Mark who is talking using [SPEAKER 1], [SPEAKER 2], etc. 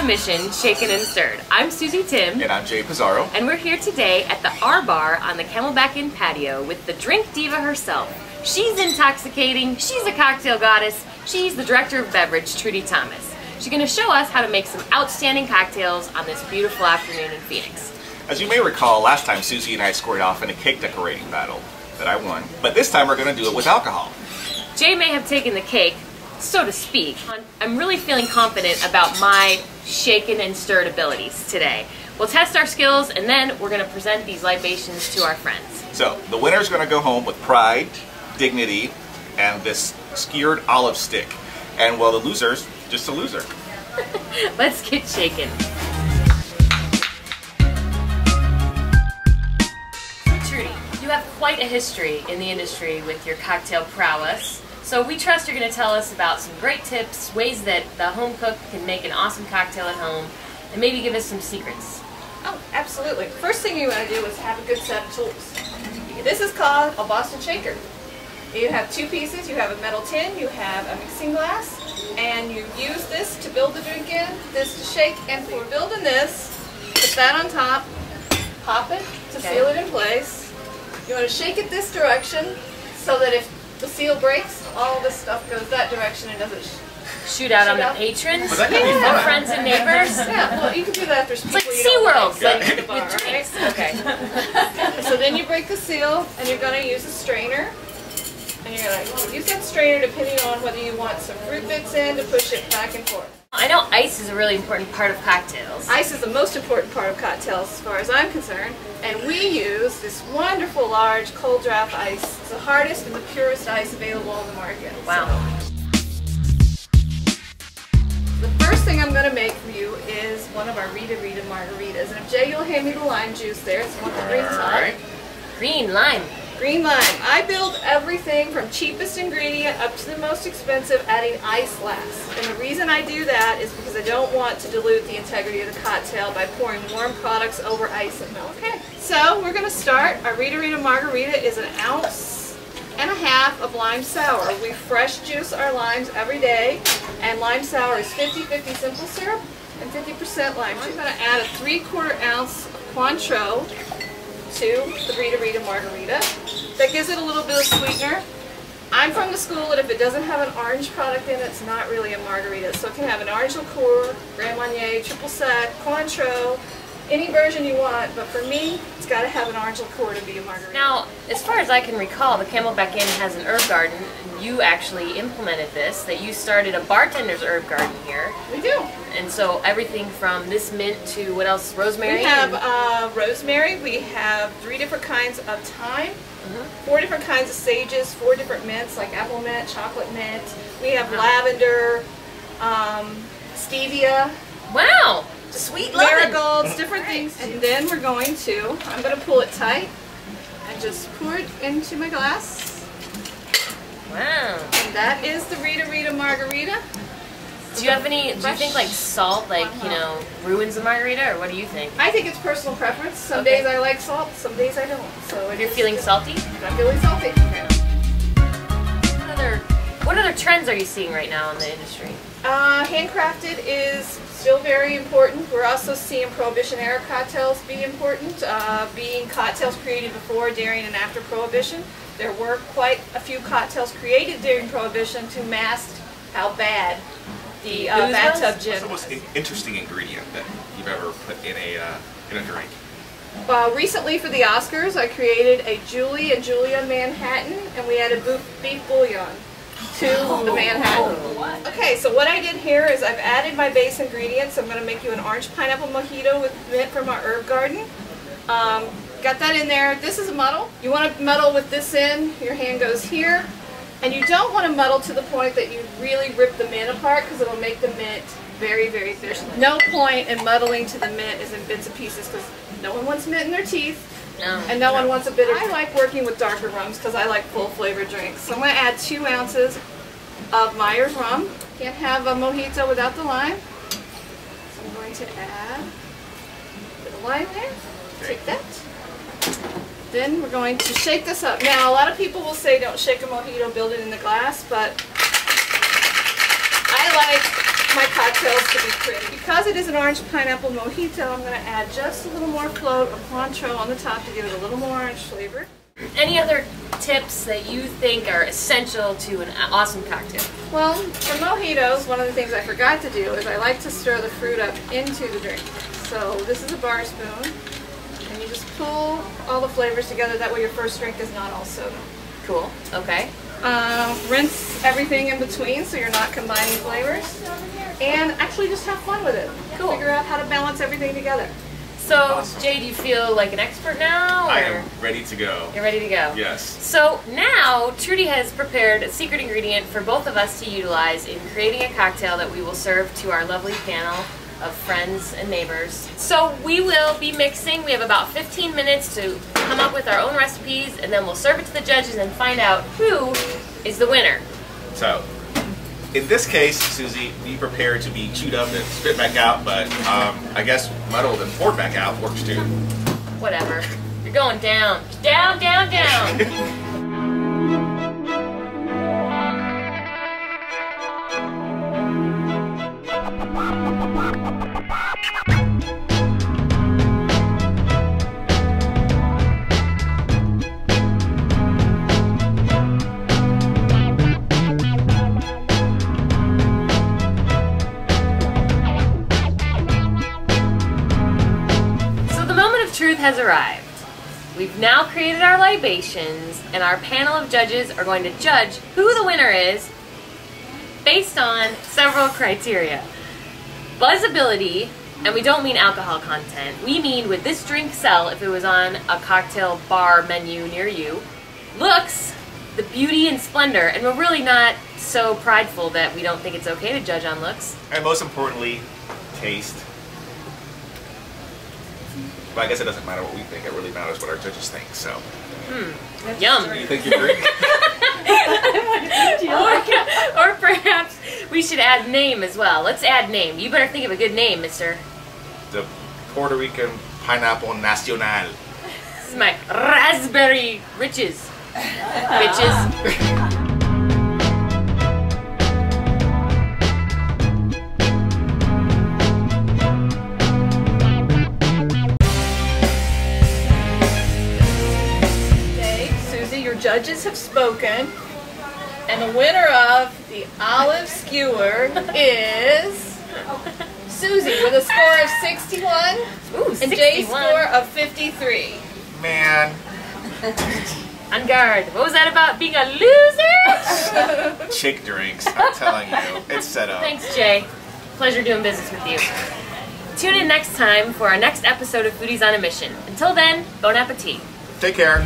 [SPEAKER 1] a mission, shaken and stirred. I'm Susie Timm.
[SPEAKER 2] And I'm J.E. Pizarro.
[SPEAKER 1] And we're here today at the R Bar on the Camelback Inn patio with the drink diva herself. She's intoxicating, she's a cocktail goddess, she's the director of beverage, Trudy Thomas. She's going to show us how to make some outstanding cocktails on this beautiful afternoon in Phoenix.
[SPEAKER 2] As you may recall, last time Susie and I squared off in a cake decorating battle that I won. But this time we're going to do it with alcohol.
[SPEAKER 1] Jay may have taken the cake, so to speak. I'm really feeling confident about my shaken and stirred abilities today. We'll test our skills and then we're going to present these libations to our friends.
[SPEAKER 2] So, the winner's going to go home with pride, dignity, and this skewered olive stick. And well, the loser's just a loser.
[SPEAKER 1] Let's get shaken. Trudy, you have quite a history in the industry with your cocktail prowess. So we trust you're going to tell us about some great tips, ways that the home cook can make an awesome cocktail at home, and maybe give us some secrets.
[SPEAKER 3] Oh, absolutely. First thing you want to do is have a good set of tools. This is called a Boston shaker. You have two pieces. You have a metal tin, you have a mixing glass, and you use this to build the drink in, this to shake, and for building this, put that on top, pop it to seal it in place. You want to shake it this direction so that if the seal breaks, all this stuff goes that direction and doesn't
[SPEAKER 1] shoot out on the patrons,
[SPEAKER 2] that could be fun.
[SPEAKER 1] friends and neighbors.
[SPEAKER 3] Yeah, well, you can do that if there's people
[SPEAKER 1] It's like
[SPEAKER 3] you don't
[SPEAKER 1] SeaWorld,
[SPEAKER 3] like
[SPEAKER 1] but
[SPEAKER 3] at the bar,
[SPEAKER 1] with drinks.
[SPEAKER 3] right?
[SPEAKER 1] Okay.
[SPEAKER 3] So then you break the seal, and you're going to use a strainer. And you're going to use that strainer depending on whether you want some fruit bits in to push it back and forth.
[SPEAKER 1] I know ice is a really important part of cocktails.
[SPEAKER 3] Ice is the most important part of cocktails as far as I'm concerned. And we use this wonderful large cold draft ice. It's the hardest and the purest ice available on the market.
[SPEAKER 1] Wow.
[SPEAKER 3] The first thing I'm going to make for you is one of our Rita margaritas. And if Jay, you'll hand me the lime juice there. It's one of the green top.
[SPEAKER 1] Green lime.
[SPEAKER 3] Green lime. I build everything from cheapest ingredient up to the most expensive, adding ice last. And the reason I do that is because I don't want to dilute the integrity of the cocktail by pouring warm products over ice and milk. Okay, so we're going to start. Our Rita margarita is 1.5 ounces of lime sour. We fresh juice our limes every day, and lime sour is 50-50 simple syrup and 50% lime juice. I'm going to add a 3/4 ounce of Cointreau to the Rita margarita. That gives it a little bit of sweetener. I'm from the school that if it doesn't have an orange product in it, it's not really a margarita. So it can have an orange liqueur, Grand Marnier, triple sec, Cointreau, any version you want, but for me, it's got to have an orange liqueur to be a margarita.
[SPEAKER 1] Now, as far as I can recall, the Camelback Inn has an herb garden. You actually implemented this, that you started a bartender's herb garden here.
[SPEAKER 3] We do.
[SPEAKER 1] And so everything from this mint to what else? Rosemary?
[SPEAKER 3] We have rosemary, we have 3 different kinds of thyme, 4 different kinds of sages, 4 different mints like apple mint, chocolate mint. We have lavender, stevia.
[SPEAKER 1] Wow! Sweet lemon.
[SPEAKER 3] Marigolds, different things. And then we're going to, I'm going to pull it tight and just pour it into my glass.
[SPEAKER 1] Wow.
[SPEAKER 3] And that is the Rita margarita.
[SPEAKER 1] Do you have any, do you think like salt, like, you know, ruins the margarita, or what do you think?
[SPEAKER 3] I think it's personal preference. Some days I like salt, some days I don't. So
[SPEAKER 1] If you're feeling salty?
[SPEAKER 3] I'm feeling salty.
[SPEAKER 1] What other trends are you seeing right now in the industry?
[SPEAKER 3] Handcrafted is still very important. We're also seeing Prohibition era cocktails be important, being cocktails created before, during, and after Prohibition. There were quite a few cocktails created during Prohibition to mask how bad the bathtub gin
[SPEAKER 2] What's the most interesting ingredient that you've ever put in a drink?
[SPEAKER 3] Recently for the Oscars, I created a Julie and Julia Manhattan, and we added beef bouillon to the Manhattan. Okay, so what I did here is I've added my base ingredients. I'm going to make you an orange pineapple mojito with mint from our herb garden. Got that in there. This is a muddle. You want to muddle with this in. Your hand goes here. And you don't want to muddle to the point that you really rip the mint apart because it'll make the mint very, very thin. There's no point in muddling to the mint is in bits and pieces because no one wants mint in their teeth.
[SPEAKER 1] No.
[SPEAKER 3] And no one wants a bitter. I like working with darker rums because I like full flavored drinks. So I'm going to add 2 ounces of Myers rum. Can't have a mojito without the lime. So I'm going to add a bit of lime there. Take that. Then we're going to shake this up. Now, a lot of people will say don't shake a mojito, build it in the glass, but I like my cocktails to be pretty. Because it is an orange pineapple mojito, I'm going to add just a little more float of Cointreau on the top to give it a little more orange flavor.
[SPEAKER 1] Any other tips that you think are essential to an awesome cocktail?
[SPEAKER 3] Well, for mojitos, one of the things I forgot to do is I like to stir the fruit up into the drink. So this is a bar spoon, and you just pull all the flavors together. That way your first drink is not all soda.
[SPEAKER 1] Cool. Okay.
[SPEAKER 3] Rinse everything in between so you're not combining flavors. And actually just have fun with it.
[SPEAKER 1] Cool.
[SPEAKER 3] Figure out how to balance everything together.
[SPEAKER 1] So, awesome. Jay, do you feel like an expert now? Or?
[SPEAKER 2] I am ready to go.
[SPEAKER 1] You're ready to go?
[SPEAKER 2] Yes.
[SPEAKER 1] So now, Trudy has prepared a secret ingredient for both of us to utilize in creating a cocktail that we will serve to our lovely panel of friends and neighbors. So we will be mixing. We have about 15 minutes to come up with our own recipes, and then we'll serve it to the judges and find out who is the winner.
[SPEAKER 2] So, in this case, Susie, be prepared to be chewed up and spit back out, but I guess muddled and poured back out works too.
[SPEAKER 1] Whatever. You're going down. Down, down, down. Truth has arrived. We've now created our libations, and our panel of judges are going to judge who the winner is based on several criteria. Buzzability, and we don't mean alcohol content. We mean, would this drink sell if it was on a cocktail bar menu near you? Looks, the beauty and splendor, and we're really not so prideful that we don't think it's okay to judge on looks.
[SPEAKER 2] And most importantly, taste. But I guess it doesn't matter what we think, it really matters what our judges think, so.
[SPEAKER 1] Yum.
[SPEAKER 2] Do you think you agree?
[SPEAKER 1] or perhaps we should add name as well. Let's add name. You better think of a good name, mister.
[SPEAKER 2] The Puerto Rican Pineapple Nacional.
[SPEAKER 1] This is my raspberry riches. Bitches.
[SPEAKER 3] Judges have spoken, and the winner of the olive skewer is Susie with a score of 61.
[SPEAKER 1] Ooh, 61.
[SPEAKER 3] And Jay's score of 53.
[SPEAKER 2] Man.
[SPEAKER 1] On guard. What was that about being a loser?
[SPEAKER 2] Chick drinks, I'm telling you. It's set up.
[SPEAKER 1] Thanks, Jay. Pleasure doing business with you. Tune in next time for our next episode of Foodies on a Mission. Until then, bon appetit.
[SPEAKER 2] Take care.